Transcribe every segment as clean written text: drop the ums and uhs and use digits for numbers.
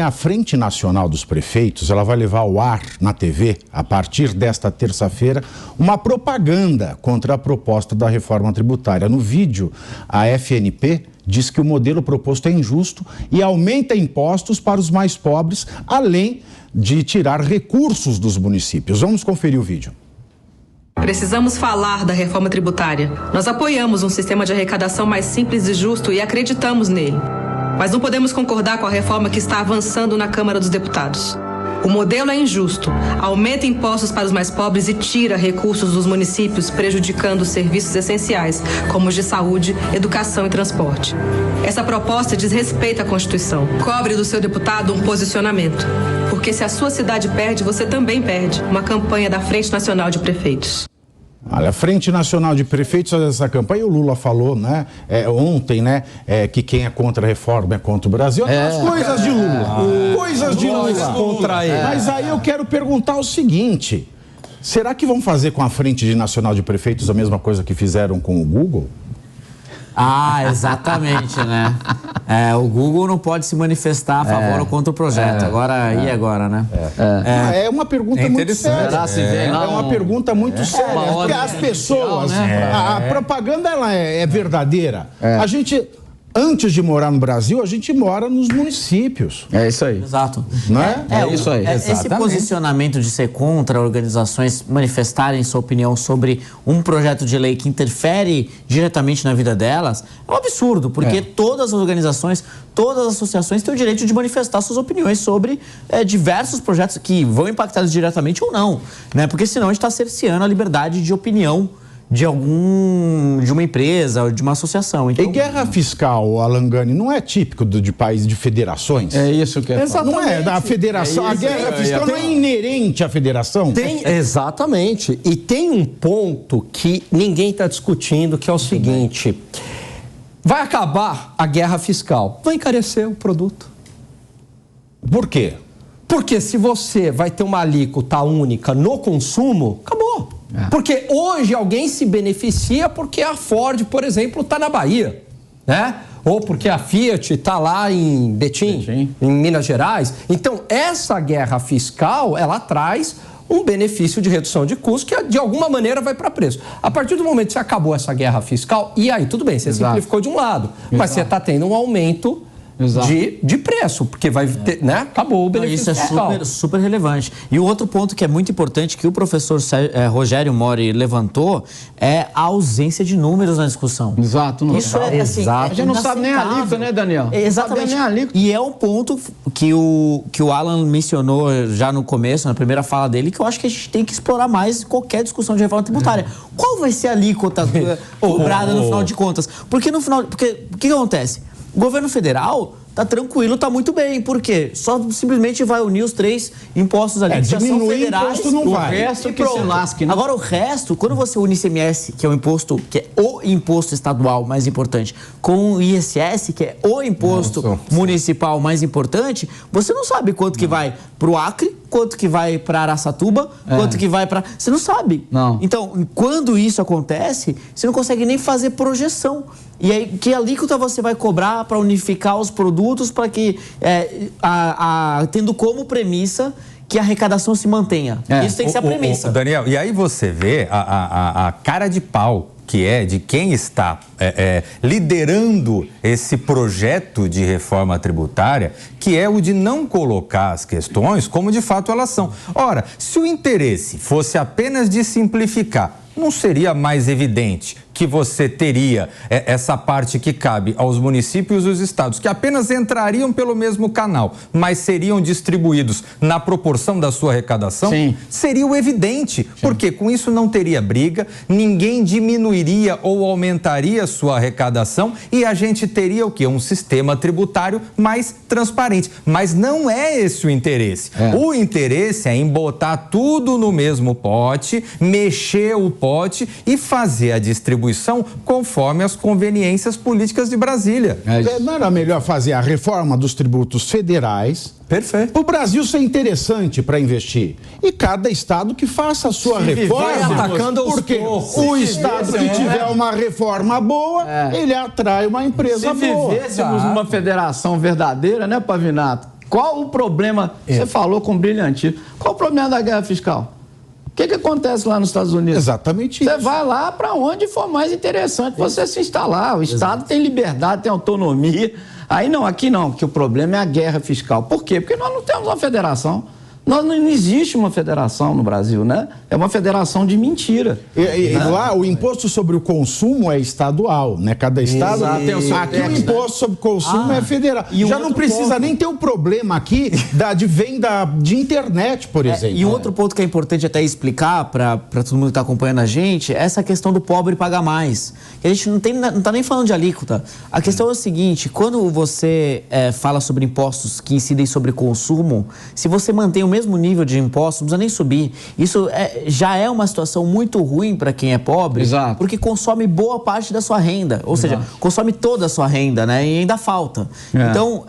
A Frente Nacional dos Prefeitos, ela vai levar ao ar na TV, a partir desta terça-feira, uma propaganda contra a proposta da reforma tributária. No vídeo, a FNP diz que o modelo proposto é injusto e aumenta impostos para os mais pobres, além de tirar recursos dos municípios. Vamos conferir o vídeo. Precisamos falar da reforma tributária. Nós apoiamos um sistema de arrecadação mais simples e justo e acreditamos nele. Mas não podemos concordar com a reforma que está avançando na Câmara dos Deputados. O modelo é injusto, aumenta impostos para os mais pobres e tira recursos dos municípios, prejudicando os serviços essenciais, como os de saúde, educação e transporte. Essa proposta desrespeita a Constituição. Cobre do seu deputado um posicionamento. Porque se a sua cidade perde, você também perde. Uma campanha da Frente Nacional de Prefeitos. Olha, a Frente Nacional de Prefeitos faz essa campanha, o Lula falou, né, ontem, né, que quem é contra a reforma é contra o Brasil. As coisas de Lula, coisas de Lula contra ele. Mas aí eu quero perguntar o seguinte, será que vão fazer com a Frente Nacional de Prefeitos a mesma coisa que fizeram com o Google? Ah, exatamente, né? O Google não pode se manifestar a favor ou contra o projeto. Agora, né? É uma pergunta muito séria. É uma pergunta muito séria. Porque as pessoas, a propaganda ela é verdadeira. A gente, antes de morar no Brasil, a gente mora nos municípios. É isso aí. Exato. Não é? É isso aí. Esse posicionamento de ser contra organizações manifestarem sua opinião sobre um projeto de lei que interfere diretamente na vida delas é um absurdo, porque todas as organizações, todas as associações têm o direito de manifestar suas opiniões sobre diversos projetos que vão impactar diretamente ou não, né? Porque senão a gente está cerceando a liberdade de opinião de uma empresa ou de uma associação. Então, e guerra fiscal, Alangani, não é típico de país de federações? É isso que é. Não é da federação. A guerra fiscal não é inerente à federação? Exatamente. E tem um ponto que ninguém está discutindo, que é o seguinte: vai acabar a guerra fiscal, vai encarecer o produto. Por quê? Porque se você vai ter uma alíquota única no consumo, acabou. Porque hoje alguém se beneficia porque a Ford, por exemplo, está na Bahia, né? Ou porque a Fiat está lá em Betim, em Minas Gerais. Então, essa guerra fiscal, ela traz um benefício de redução de custos que, de alguma maneira, vai para preço. A partir do momento que você acabou essa guerra fiscal, e aí, tudo bem, você simplificou de um lado, mas você está tendo um aumento de preço, porque vai ter, né? Acabou o benefício fiscal. Isso é super relevante. E o outro ponto que é muito importante, que o professor Rogério Mori levantou, é a ausência de números na discussão. Exato. Isso é assim, a gente não sabe nem a alíquota, né, Daniel? Exatamente. E é um ponto que o Alan mencionou já no começo, na primeira fala dele, que eu acho que a gente tem que explorar mais em qualquer discussão de reforma tributária. Qual vai ser a alíquota cobrada no final de contas? Porque o que acontece? O governo federal tá tranquilo, tá muito bem. Por quê? Só simplesmente vai unir os 3 impostos ali que já são federais. Imposto não vai. O resto que se lasque, né? Agora o resto, quando você une ICMS, que é o imposto, que é o imposto estadual mais importante, com o ISS, que é o imposto municipal mais importante, você não sabe quanto que vai pro Acre, quanto que vai para Araçatuba, quanto que vai para... Você não sabe. Não. Então, quando isso acontece, você não consegue nem fazer projeção. E aí, que alíquota você vai cobrar para unificar os produtos para que, tendo como premissa que a arrecadação se mantenha. Isso tem que ser a premissa. Daniel, e aí você vê a cara de pau que é de quem está liderando esse projeto de reforma tributária, que é o de não colocar as questões como de fato elas são. Ora, se o interesse fosse apenas de simplificar, não seria mais evidente que você teria essa parte que cabe aos municípios e os estados, que apenas entrariam pelo mesmo canal, mas seriam distribuídos na proporção da sua arrecadação? Sim. Seria o evidente, porque com isso não teria briga, ninguém diminuiria ou aumentaria sua arrecadação e a gente teria o quê? Um sistema tributário mais transparente. Mas não é esse o interesse. O interesse é em botar tudo no mesmo pote, mexer o pote e fazer a distribuição conforme as conveniências políticas de Brasília. Não era melhor fazer a reforma dos tributos federais? Perfeito. O Brasil ser interessante para investir. E cada estado que faça a sua reforma. Atacando aos porque poucos. o estado que tiver uma reforma boa, ele atrai uma empresa boa. Se vivêssemos numa federação verdadeira, né, Pavinato? Qual o problema? Você falou com brilhantismo. Qual o problema da guerra fiscal? O que acontece lá nos Estados Unidos? Exatamente isso. Você vai lá para onde for mais interessante você se instalar. O Estado tem liberdade, tem autonomia. Aí não, aqui não, que o problema é a guerra fiscal. Por quê? Porque nós não temos uma federação. Não existe uma federação no Brasil, né? É uma federação de mentira. E lá o imposto sobre o consumo é estadual, né? Cada estado tem o seu aqui o imposto sobre o consumo é federal. E já não precisa nem ter o problema aqui de venda de internet, por exemplo. E outro ponto que é importante até explicar para todo mundo que está acompanhando a gente, é essa questão do pobre pagar mais. Que a gente não está nem falando de alíquota. A questão é o seguinte, quando você fala sobre impostos que incidem sobre consumo, se você mantém o mesmo nível de impostos, não precisa nem subir. Isso já é uma situação muito ruim para quem é pobre, Exato. porque consome boa parte da sua renda, ou seja, consome toda a sua renda, né? E ainda falta. Então,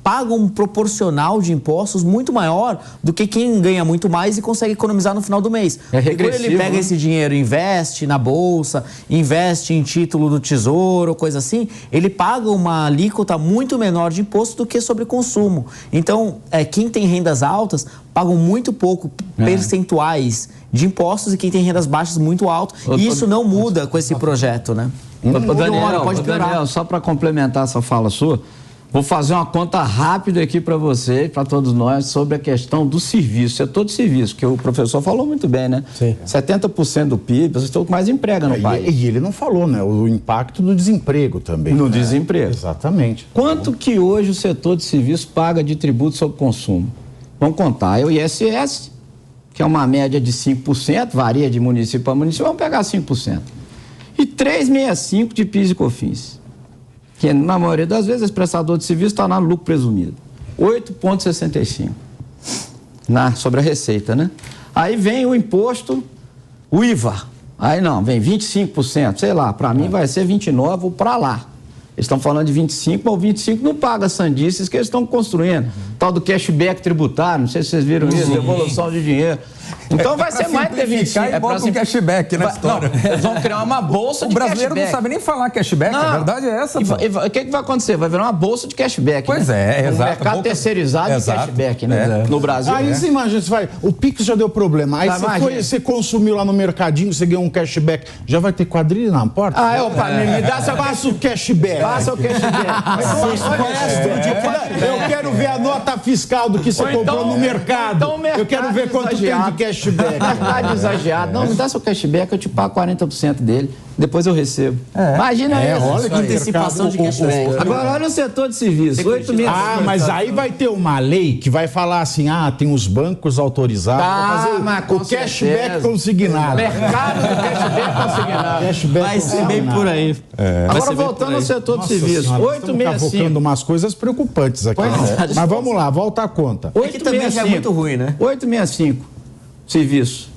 paga um proporcional de impostos muito maior do que quem ganha muito mais e consegue economizar no final do mês. Regressivo, quando ele pega esse dinheiro e investe na bolsa, investe em título do tesouro, coisa assim, ele paga uma alíquota muito menor de imposto do que sobre consumo. Então, quem tem rendas altas pagam muito pouco percentuais de impostos e quem tem rendas baixas muito alto. E isso não muda com esse projeto, né? Daniel, só para complementar essa fala sua, vou fazer uma conta rápida aqui para você, para todos nós, sobre a questão do serviço, setor de serviço, que o professor falou muito bem, né? Sim. 70% do PIB, vocês estão com mais emprega no país. E ele não falou, né? O impacto do desemprego também. No desemprego. Exatamente. Quanto que hoje o setor de serviço paga de tributo sobre consumo? Vamos contar, é o ISS, que é uma média de 5%, varia de município para município, vamos pegar 5%. E 3,65% de PIS e COFINS. Que na maioria das vezes, esse prestador de serviço está no lucro presumido. 8,65% sobre a receita, né? Aí vem o imposto, o IVA. Aí não, vem 25%, sei lá, para mim vai ser 29% ou para lá. Eles estão falando de 25%, mas o 25% não paga sandices que eles estão construindo. Tal do cashback tributário, não sei se vocês viram isso, devolução de dinheiro. Então vai ser mais que 25%. E bota um cashback na história. Não, eles vão criar uma bolsa de cashback. O brasileiro não sabe nem falar cashback, a verdade é essa. O que vai acontecer? Vai virar uma bolsa de cashback. Pois né? exato. Um mercado terceirizado de cashback, né? No Brasil. Aí você imagina, o Pix já deu problema. Aí você consumiu lá no mercadinho, você ganhou um cashback. Já vai ter quadrilha na porta? Me dá essa Passa o cashback. Passa o cashback. Eu quero ver a nota fiscal do que você comprou no mercado. Eu quero ver quanto tem de cashback. Mercado exagerado. Não, me dá seu cashback, eu te pago 40% dele. Depois eu recebo. Imagina isso. Olha que antecipação de cashback. Agora, olha o setor de serviço. 8 mil. Mas aí vai ter uma lei que vai falar assim, tem os bancos autorizados para fazer o cashback consignado. Mercado do cashback consignado. Vai ser bem por aí. Agora, voltando ao setor de serviço. 865. Focando umas coisas preocupantes aqui. Mas vamos lá, volta a conta. Aqui também já é muito ruim, né? 865. Serviço.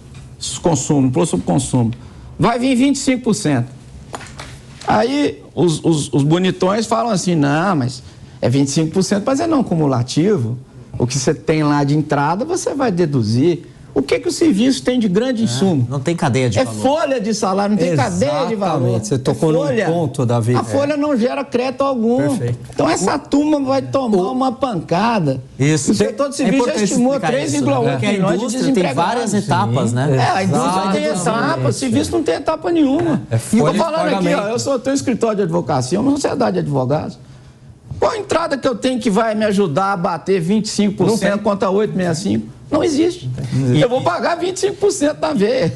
Consumo, imposto sobre consumo. Vai vir 25%. Aí os bonitões falam assim, não, mas é 25%, mas é não cumulativo. O que você tem lá de entrada, você vai deduzir. O que o serviço tem de grande insumo? Não tem cadeia de valor. É folha de salário, não tem cadeia de valor. Você tocou no ponto, Davi. A folha não gera crédito algum. Perfeito. Então essa turma vai tomar uma pancada. Isso. O setor de serviço já estimou 3,8 milhões de desempregados. Tem várias etapas, né? A indústria tem etapa, o serviço não tem etapa nenhuma. Estou falando aqui, eu tenho um escritório de advocacia, uma sociedade de advogados. Qual a entrada que eu tenho que vai me ajudar a bater 25% contra 8,65%? Não existe. Eu vou pagar 25% na veia.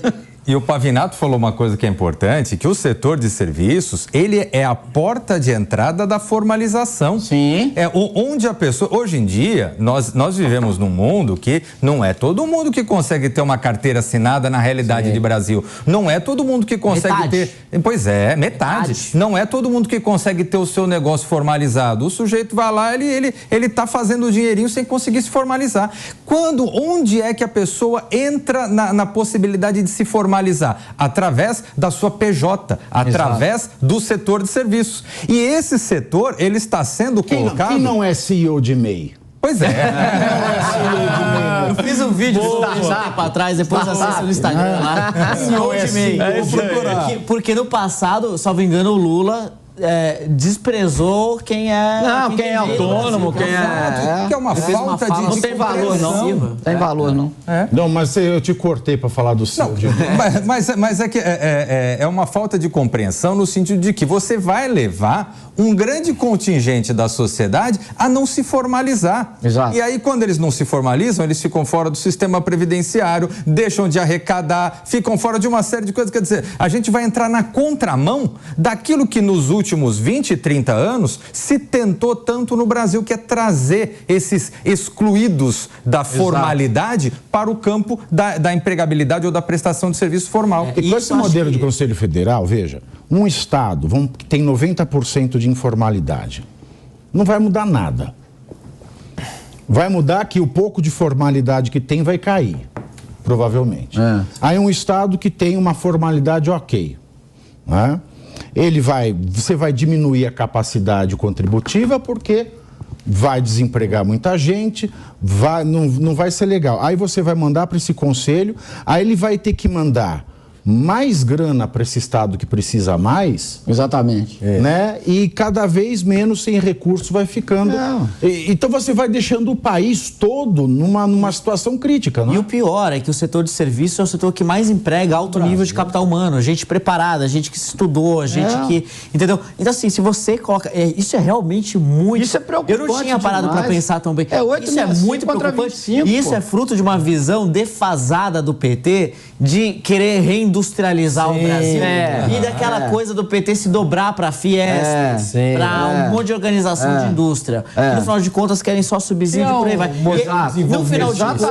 E o Pavinato falou uma coisa que é importante, que o setor de serviços, ele é a porta de entrada da formalização. Sim. É onde a pessoa... Hoje em dia, nós vivemos num mundo que não é todo mundo que consegue ter uma carteira assinada na realidade de Brasil. Não é todo mundo que consegue ter... Pois é, metade. Não é todo mundo que consegue ter o seu negócio formalizado. O sujeito vai lá, ele tá fazendo o dinheirinho sem conseguir se formalizar. Onde é que a pessoa entra na possibilidade de se formalizar? Através da sua PJ, através do setor de serviços. E esse setor, ele está sendo colocado... Quem não é CEO de MEI? Pois é. Eu fiz um vídeo há tempo atrás, depois acessa no Instagram lá. CEO de MEI. Porque no passado, salvo engano, o Lula desprezou quem é... Não, quem é autônomo, quem é... Que é uma falta de... Não tem valor, não. Tem valor, não. Não, mas eu te cortei para falar do seu. Mas é que é uma falta de compreensão no sentido de que você vai levar um grande contingente da sociedade a não se formalizar. Exato. E aí, quando eles não se formalizam, eles ficam fora do sistema previdenciário, deixam de arrecadar, ficam fora de uma série de coisas. Quer dizer, a gente vai entrar na contramão daquilo que nos últimos 20, 30 anos se tentou tanto no Brasil, que é trazer esses excluídos da formalidade para o campo da empregabilidade ou da prestação de serviço formal. E com esse modelo de Conselho Federal, veja, um Estado que tem 90% de informalidade, não vai mudar nada. Vai mudar que o pouco de formalidade que tem vai cair, provavelmente. Aí um Estado que tem uma formalidade ok, né? Você vai diminuir a capacidade contributiva porque vai desempregar muita gente, não vai ser legal. Aí você vai mandar para esse conselho, aí ele vai ter que mandar mais grana para esse Estado que precisa mais. Exatamente. Né? E cada vez menos sem recursos vai ficando. Então você vai deixando o país todo numa situação crítica, não é? E o pior é que o setor de serviço é o setor que mais emprega alto nível de capital humano, gente preparada, gente que estudou, gente que... Entendeu? Então, assim, se você coloca... isso é realmente muito... Isso é preocupante. Eu não tinha parado para pensar tão bem. Isso é muito preocupante. E isso é fruto de uma visão defasada do PT de querer reindustrializar o Brasil. E daquela coisa do PT se dobrar para a Fiesp, para um monte de organização de indústria. Que, no final de contas, querem só subsídio por aí vai. No final de contas,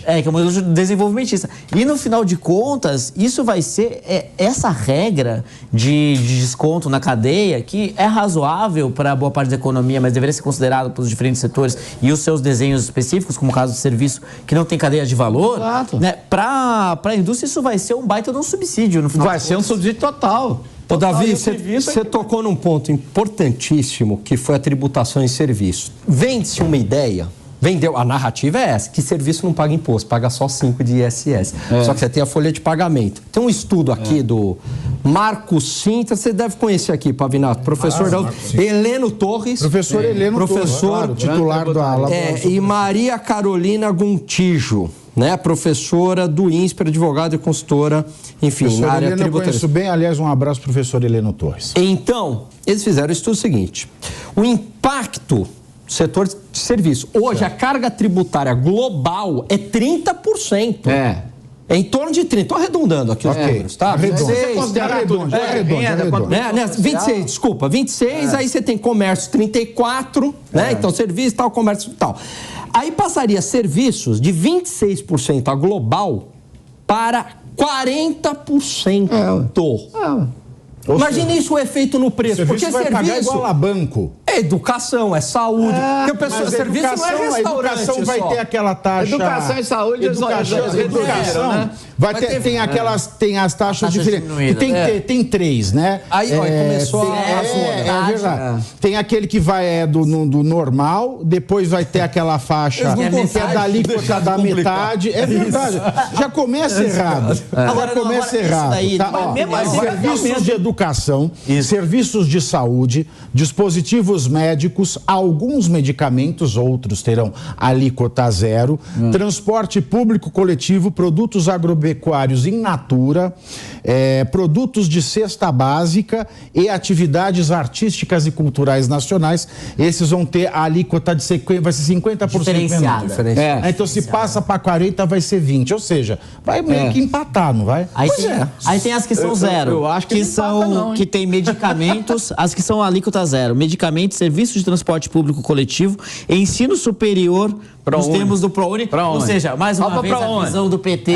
que é o modelo desenvolvimentista. E no final de contas, isso vai ser essa regra de desconto na cadeia, que é razoável para boa parte da economia, mas deveria ser considerado pelos diferentes setores e os seus desenhos específicos, como o caso do serviço, que não tem cadeia de valor. Né? Para a indústria, isso vai ser um baita de um subsídio no final. Vai ser um subsídio total. Ô, Davi, você tocou num ponto importantíssimo, que foi a tributação em serviço. Vende-se uma ideia, a narrativa é essa, que serviço não paga imposto, paga só 5 de ISS. Só que você tem a folha de pagamento. Tem um estudo aqui do Marcos Sintra, você deve conhecer aqui, Pavinato, professor Heleno Torres. Professor Heleno Torres, claro, titular da aula. E Maria Carolina Gontijo, né, professora do INSPER, advogada e consultora, enfim, na área tributária. Eu conheço bem, aliás, um abraço, professor Heleno Torres. Então, eles fizeram o estudo seguinte: o impacto do setor de serviço, hoje a carga tributária global é 30%. É em torno de 30%. Estou arredondando aqui os números, tá? 26, né? 26, desculpa, 26, aí você tem comércio 34, né? Então, serviço, tal, comércio, tal. Aí passaria serviços de 26% a global para 40%. Imagine isso, o efeito no preço. Porque vai pagar igual a banco. É educação, é saúde. Porque o pessoal de serviço não é restaurante. A educação vai ter aquela taxa. Educação e saúde. Educação. Tem as taxas diferentes. Tem 3, né? Aí começou a... É verdade. Tem aquele que vai do normal, depois vai ter aquela faixa que é da alíquota da metade. É verdade. Já começa errado. Serviços de educação, serviços de saúde, dispositivos médicos, alguns medicamentos, outros terão alíquota zero, transporte público coletivo, produtos agropecuários in natura, produtos de cesta básica e atividades artísticas e culturais nacionais. Esses vão ter a alíquota de vai ser 50% diferenciada. Então, se passa para 40%, vai ser 20%. Ou seja, vai meio que empatar, não vai? Aí tem as que são zero. Eu acho que que tem medicamentos, as que são alíquota zero, medicamentos, serviços de transporte público coletivo, ensino superior, nos termos do ProUni, ou seja, mais uma vez a visão do PT,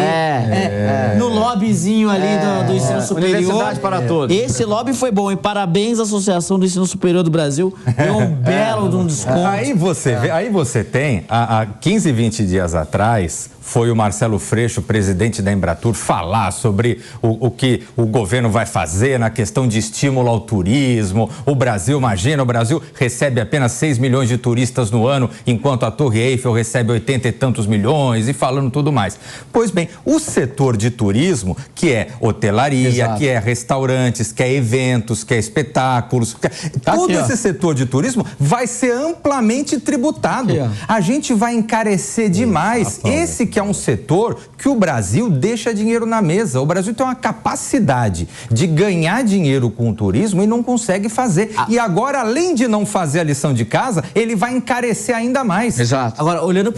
no lobbyzinho ali do ensino superior. Universidade para todos. Esse lobby foi bom, e parabéns à Associação do Ensino Superior do Brasil, deu um belo de um desconto. Aí você tem, há 15, 20 dias atrás, foi o Marcelo Freixo, presidente da Embratur, falar sobre o que o governo vai fazer na questão de estímulo ao turismo. O Brasil, imagina, o Brasil recebe apenas 6 milhões de turistas no ano, enquanto a Torre Eiffel recebe 80 e tantos milhões, e falando tudo mais. Pois bem, o setor de turismo, que é hotelaria, Exato. que é restaurantes, que é eventos, que é espetáculos, todo esse setor de turismo vai ser amplamente tributado. A gente vai encarecer demais. Esse que é um setor que o Brasil deixa dinheiro na mesa. O Brasil tem uma capacidade de ganhar dinheiro com o turismo e não consegue fazer. E agora, além de não fazer a lição de casa, ele vai encarecer ainda mais. Exato. Agora, olhando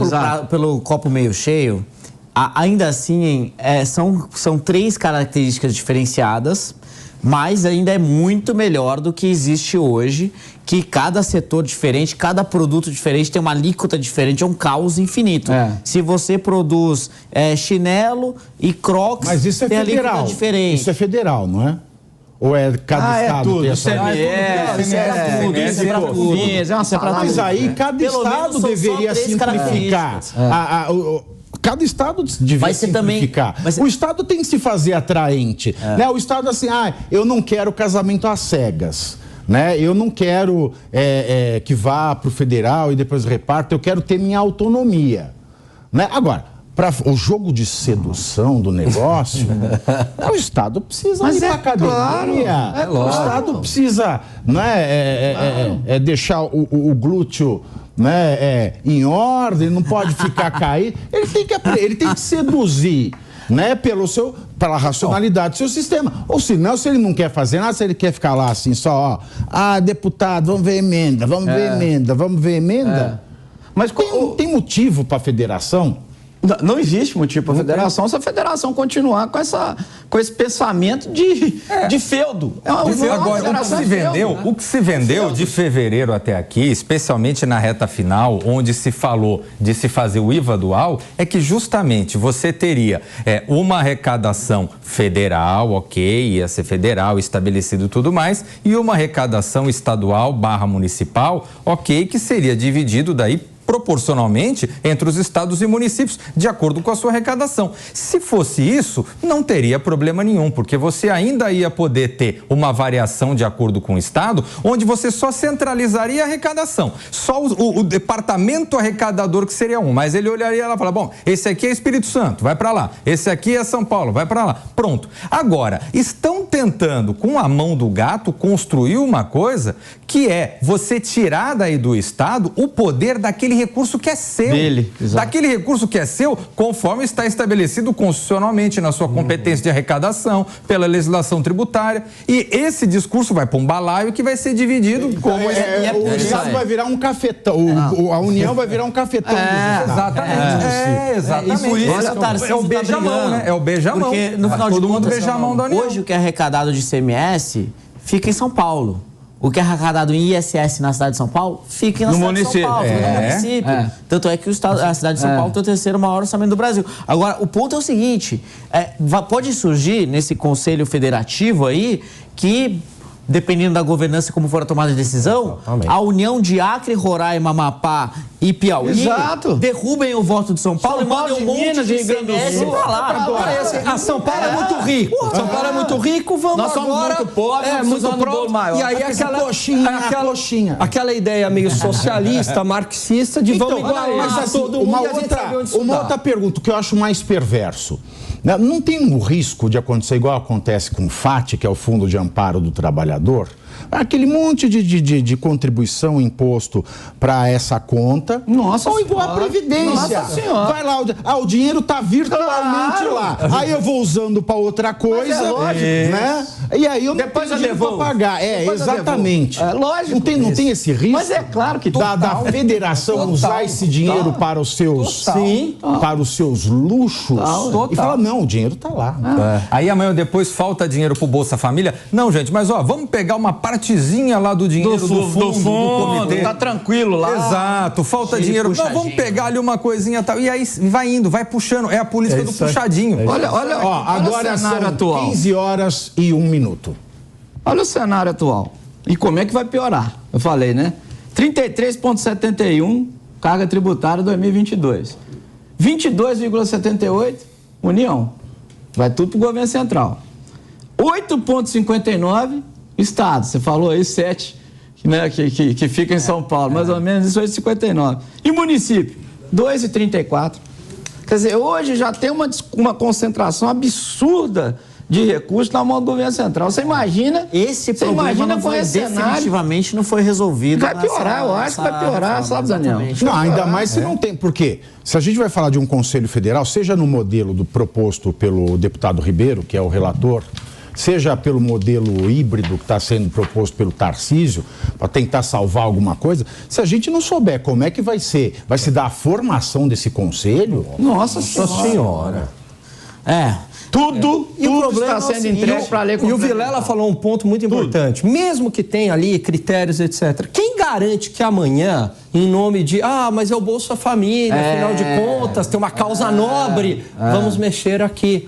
pelo copo meio cheio, ainda assim, são 3 características diferenciadas, mas ainda é muito melhor do que existe hoje, que cada setor diferente, cada produto diferente tem uma alíquota diferente, é um caos infinito. Se você produz chinelo e crocs, Mas isso é tem federal. alíquota diferente. Isso é federal, não é? Ou é cada estado? tudo. Tem essa- Mas aí cada Pelo menos estado são só deveria 3 simplificar. Cada estado devia Vai ser também- simplificar. vai ser- O estado tem que se fazer atraente. Né? O estado assim, eu não quero casamento às cegas. Né? Eu não quero que vá para o federal e depois reparta, eu quero ter minha autonomia. Né? Agora, para o jogo de sedução do negócio, o Estado precisa ir para a academia. O Estado precisa deixar o glúteo em ordem, não pode ficar caído. Ele tem que seduzir. Né, pela racionalidade do seu sistema. Ou senão, se ele não quer fazer nada, se ele quer ficar lá assim, só, deputado, vamos ver emenda, vamos ver emenda. Mas tem motivo para a federação? Não existe motivo para a federação se a federação continuar com esse pensamento de feudo. Agora, o que se vendeu de fevereiro até aqui, especialmente na reta final, onde se falou de se fazer o IVA dual, é que justamente você teria uma arrecadação federal, ok, ia ser federal, estabelecido e tudo mais, e uma arrecadação estadual / municipal, ok, que seria dividido daí proporcionalmente entre os estados e municípios, de acordo com a sua arrecadação. Se fosse isso, não teria problema nenhum, porque você ainda ia poder ter uma variação de acordo com o estado, onde você só centralizaria a arrecadação. Só o departamento arrecadador que seria mas ele olharia lá e falaria, bom, esse aqui é Espírito Santo, vai para lá. Esse aqui é São Paulo, vai para lá. Pronto. Agora, estão tentando, com a mão do gato, construir uma coisa que é você tirar daí do estado o poder daquele recurso que é seu. Daquele recurso que é seu, conforme está estabelecido constitucionalmente na sua competência de arrecadação, pela legislação tributária. E esse discurso vai para um balaio que vai ser dividido como... o Estado vai virar um cafetão. A União vai virar um cafetão. Exatamente. E por isso é o beijamão, né? É o beijamão. Porque, no final de todo mundo contas, beija a mão da União. hoje o que é arrecadado de ICMS fica em São Paulo. O que é arrecadado em ISS na cidade de São Paulo, fica na cidade de São Paulo, fica no município. Tanto é que a cidade de São Paulo tem o terceiro maior orçamento do Brasil. Agora, o ponto é o seguinte, pode surgir nesse Conselho Federativo aí que, dependendo da governança e como for a tomada de decisão, a união de Acre, Roraima, Amapá e Piauí derrubem o voto de São Paulo e mandem um monte de ICMS pra lá. São Paulo é muito rico. São Paulo é muito rico, Nós agora... somos muito pobres, muito precisando do bolo maior. E aí aquela ideia meio socialista, marxista, de vamos igualar todo mundo. Uma outra pergunta que eu acho mais perverso. Não tem um risco de acontecer igual acontece com o FAT, que é o Fundo de Amparo do Trabalhador? Aquele monte de contribuição, imposto para essa conta. Ou igual a Previdência. Vai lá, o dinheiro está virtualmente lá. Aí eu vou usando para outra coisa. Né? E aí eu não tenho dinheiro para pagar. Exatamente. Lógico. Não tem esse risco. Mas é claro que da federação usar esse dinheiro para os seus luxos. E falar, não, o dinheiro está lá. Aí amanhã depois falta dinheiro pro Bolsa Família. Não, gente, mas vamos pegar uma partezinha lá do dinheiro do fundo, do comitê. Tá tranquilo lá. Exato, falta dinheiro. Não, vamos pegar ali uma coisinha e tal. E aí vai indo, vai puxando. É a política do puxadinho. Olha agora o cenário são atual. 15 horas e 1 minuto. Olha o cenário atual. E como é que vai piorar? Eu falei, né? 33,71 carga tributária 2022. 22,78 União. Vai tudo pro governo central. 8,59 Estado. Você falou aí 7 né, que fica em São Paulo, mais ou menos, isso é 59. E município, 2,34. Quer dizer, hoje já tem uma concentração absurda de recursos na mão do governo central. Você imagina... Esse problema definitivamente não foi resolvido. Vai piorar, eu acho que vai piorar, sabe, Daniel? Não, ainda mais se não tem... Porque se a gente vai falar de um Conselho Federal, seja no modelo proposto pelo deputado Ribeiro, que é o relator, seja pelo modelo híbrido que está sendo proposto pelo Tarcísio, para tentar salvar alguma coisa, se a gente não souber como é que vai se dar a formação desse conselho... Nossa Senhora! Tudo está sendo entregue para a lei. E o Vilela falou um ponto muito importante. Mesmo que tenha ali critérios, etc. Quem garante que amanhã, em nome de... mas é o Bolsa Família, afinal de contas, tem uma causa nobre, vamos mexer aqui.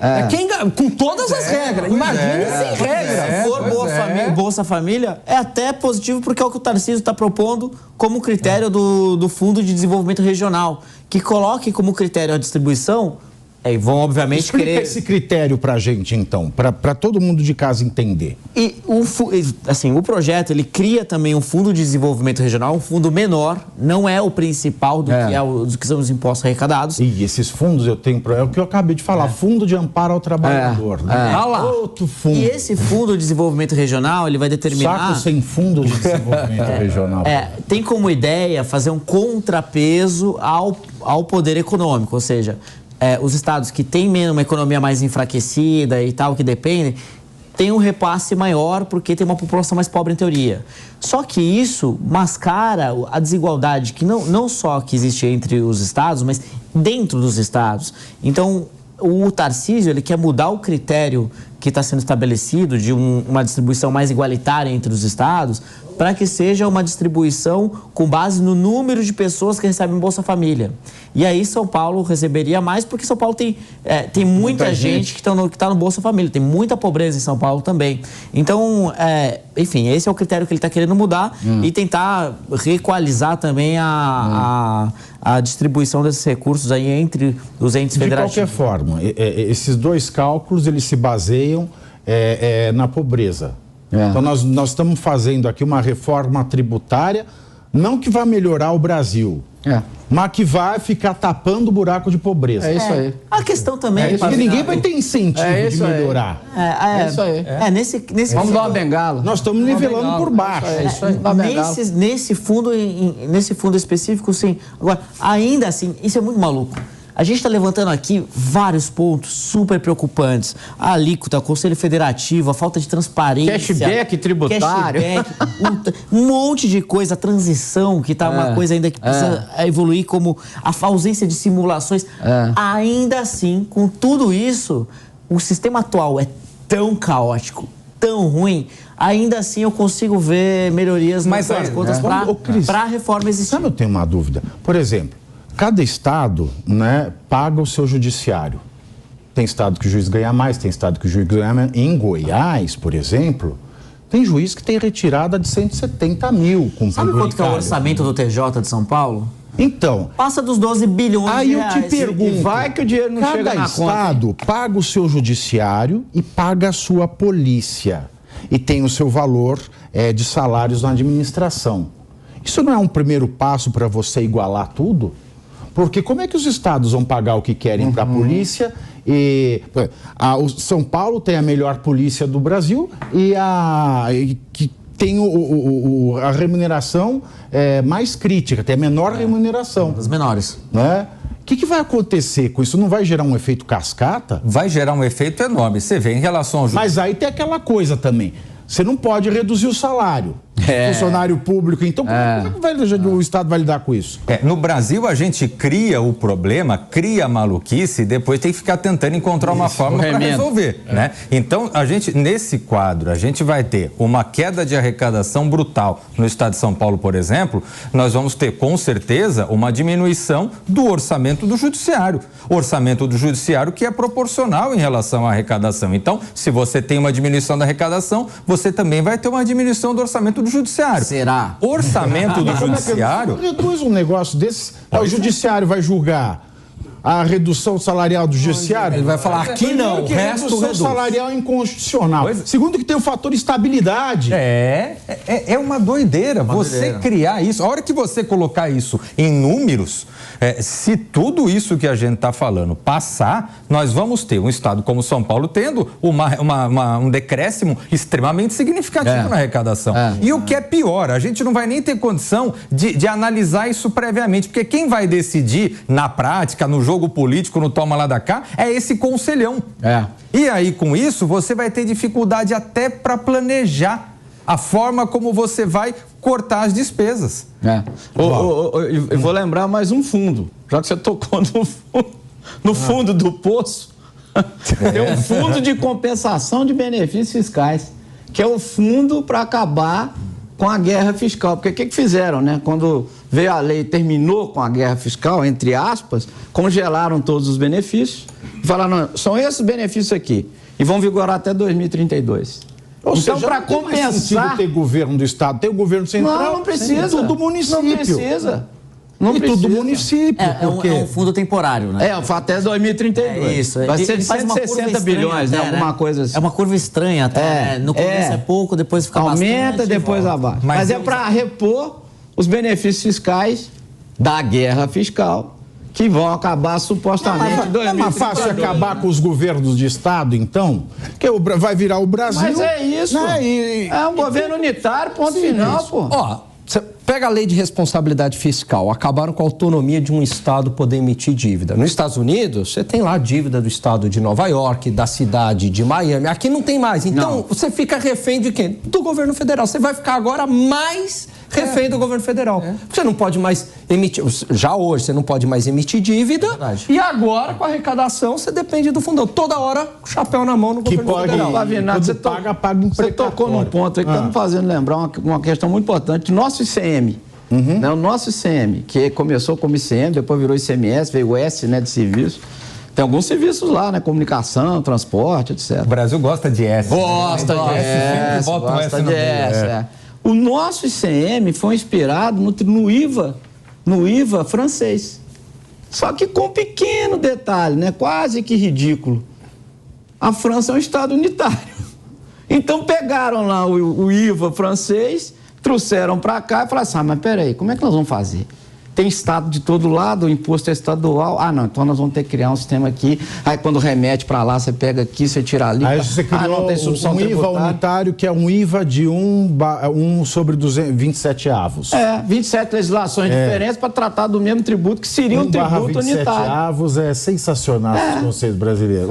Com todas as regras. Imagine sem regras. Se for Bolsa Família, é até positivo porque é o que o Tarcísio está propondo como critério do Fundo de Desenvolvimento Regional, que coloque como critério a distribuição. E vão, obviamente, Explica esse critério pra gente, então, para todo mundo de casa entender. E o projeto, ele cria também um fundo de desenvolvimento regional, um fundo menor, não é o principal do que são os impostos arrecadados. E esses fundos, eu tenho é o que eu acabei de falar, Fundo de Amparo ao Trabalhador. Outro fundo. E esse fundo de desenvolvimento regional, ele vai determinar... Saco sem fundo de desenvolvimento regional. Tem como ideia fazer um contrapeso ao poder econômico, ou seja... os estados que têm uma economia mais enfraquecida e tal, que dependem, têm um repasse maior porque tem uma população mais pobre em teoria. Só que isso mascara a desigualdade que não só que existe entre os estados, mas dentro dos estados. Então, o Tarcísio, ele quer mudar o critério que está sendo estabelecido de uma distribuição mais igualitária entre os estados, para que seja uma distribuição com base no número de pessoas que recebem Bolsa Família. E aí São Paulo receberia mais, porque São Paulo tem muita gente que está no Bolsa Família, tem muita pobreza em São Paulo também. Então, enfim, esse é o critério que ele está querendo mudar e tentar reequalizar também a distribuição desses recursos aí entre os entes federativos. De qualquer forma, esses dois cálculos, eles se baseiam na pobreza. Então, nós estamos fazendo aqui uma reforma tributária, não que vai melhorar o Brasil, mas que vai ficar tapando o buraco de pobreza. É isso aí. A questão também... porque ninguém vai ter incentivo de melhorar. É isso aí. Vamos dar uma bengala. Nós estamos nivelando por baixo. Nesse fundo específico, sim. Agora, ainda assim, isso é muito maluco. A gente está levantando aqui vários pontos super preocupantes. A alíquota, o Conselho Federativo, a falta de transparência. Cashback tributário. Um monte de coisa. A transição, que está uma coisa ainda que precisa evoluir, como a ausência de simulações. Ainda assim, com tudo isso, o sistema atual é tão caótico, tão ruim. Ainda assim, eu consigo ver melhorias nas contas para a reforma existir. Sabe, eu tenho uma dúvida. Por exemplo, cada estado, né, paga o seu judiciário. Tem estado que o juiz ganha mais, tem estado que o juiz ganha menos. Em Goiás, por exemplo, tem juiz que tem retirada de 170 mil. Sabe quanto que é o orçamento do TJ de São Paulo? Então... Passa dos 12 bilhões aí de reais. Aí eu te pergunto... Vai que o dinheiro não chega na conta. Cada estado paga o seu judiciário e paga a sua polícia. E tem o seu valor de salários na administração. Isso não é um primeiro passo para você igualar tudo? Porque como é que os estados vão pagar o que querem para a polícia? O São Paulo tem a melhor polícia do Brasil que tem a remuneração mais crítica, tem a menor remuneração. Das menores. Né? O que vai acontecer com isso? Não vai gerar um efeito cascata? Vai gerar um efeito enorme. Você vê em relação ao... Mas aí tem aquela coisa também. Você não pode reduzir o salário. Funcionário público. Então, como é que o Estado vai lidar com isso? No Brasil, a gente cria o problema, cria a maluquice e depois tem que ficar tentando encontrar uma forma para resolver. Né? Então, nesse quadro, a gente vai ter uma queda de arrecadação brutal. No estado de São Paulo, por exemplo, nós vamos ter, com certeza, uma diminuição do orçamento do judiciário. O orçamento do judiciário que é proporcional em relação à arrecadação. Então, se você tem uma diminuição da arrecadação, você também vai ter uma diminuição do orçamento do judiciário. Será? Orçamento do judiciário... Reduz um negócio desse, o judiciário vai julgar a redução salarial do judiciário. Ele vai falar aqui não, o resto redução reduz. salarial é inconstitucional. Segundo, que tem o fator estabilidade. É uma doideira você criar isso. A hora que você colocar isso em números, se tudo isso que a gente está falando passar, nós vamos ter um estado como São Paulo tendo um decréscimo extremamente significativo na arrecadação. E o que é pior, a gente não vai nem ter condição de analisar isso previamente, porque quem vai decidir na prática, no jogo político, no toma lá da cá, é esse conselhão. E aí, com isso, você vai ter dificuldade até para planejar a forma como você vai cortar as despesas. Eu vou lembrar mais um fundo, já que você tocou no fundo do poço. Tem um fundo de compensação de benefícios fiscais, que é o fundo para acabar com a guerra fiscal. Porque o que fizeram, né? Quando veio a lei e terminou com a guerra fiscal, entre aspas, congelaram todos os benefícios e falaram, são esses benefícios aqui, e vão vigorar até 2032. Ou então, seja, para não tem mais compensar... sentido ter governo do Estado, tem o governo central. Não precisa. Tudo município. Não precisa. Tudo município. É um fundo temporário, né? Até 2032. Isso. Vai ser de 160 bilhões, né? Alguma coisa assim. É uma curva estranha até. No começo é pouco, depois fica bastante. Aumenta, depois abaixa. Mas é para repor os benefícios fiscais da guerra fiscal, que vão acabar supostamente em 2032. É mais fácil acabar com os governos de Estado, então? Que vai virar o Brasil. Mas é isso. Né? É um governo unitário, ponto final, pô. Ó, você pega a lei de responsabilidade fiscal, acabaram com a autonomia de um Estado poder emitir dívida. Nos Estados Unidos, você tem lá a dívida do Estado de Nova York, da cidade de Miami. Aqui não tem mais. Então, você fica refém de quem? Do governo federal. Você vai ficar agora mais refém do governo federal. Você não pode mais emitir... Já hoje, você não pode mais emitir dívida. E agora, com a arrecadação, você depende do fundão. Toda hora, chapéu na mão no governo federal. Pavinato, você tocou num ponto aí que está me fazendo lembrar uma questão muito importante. Nosso ICM, né? O nosso ICM, que começou como ICM, depois virou ICMS, veio o S, né, de serviço. Tem alguns serviços lá, né? Comunicação, transporte, etc. O Brasil gosta de S. Gosta de S. Gosta de S. O nosso ICM foi inspirado no IVA francês. Só que com um pequeno detalhe, né? Quase que ridículo. A França é um Estado unitário. Então pegaram lá o IVA francês, trouxeram para cá e falaram assim, mas peraí, como é que nós vamos fazer? Tem Estado de todo lado, o imposto é estadual. Não, então nós vamos ter que criar um sistema aqui. Aí quando remete para lá, você pega aqui, você tira ali. Aí você criou não tem substituição um IVA unitário, que é um IVA de 1 sobre 27 avos. 27 legislações diferentes para tratar do mesmo tributo, que seria um tributo unitário. 1/27 avos é sensacional esse conceito brasileiro.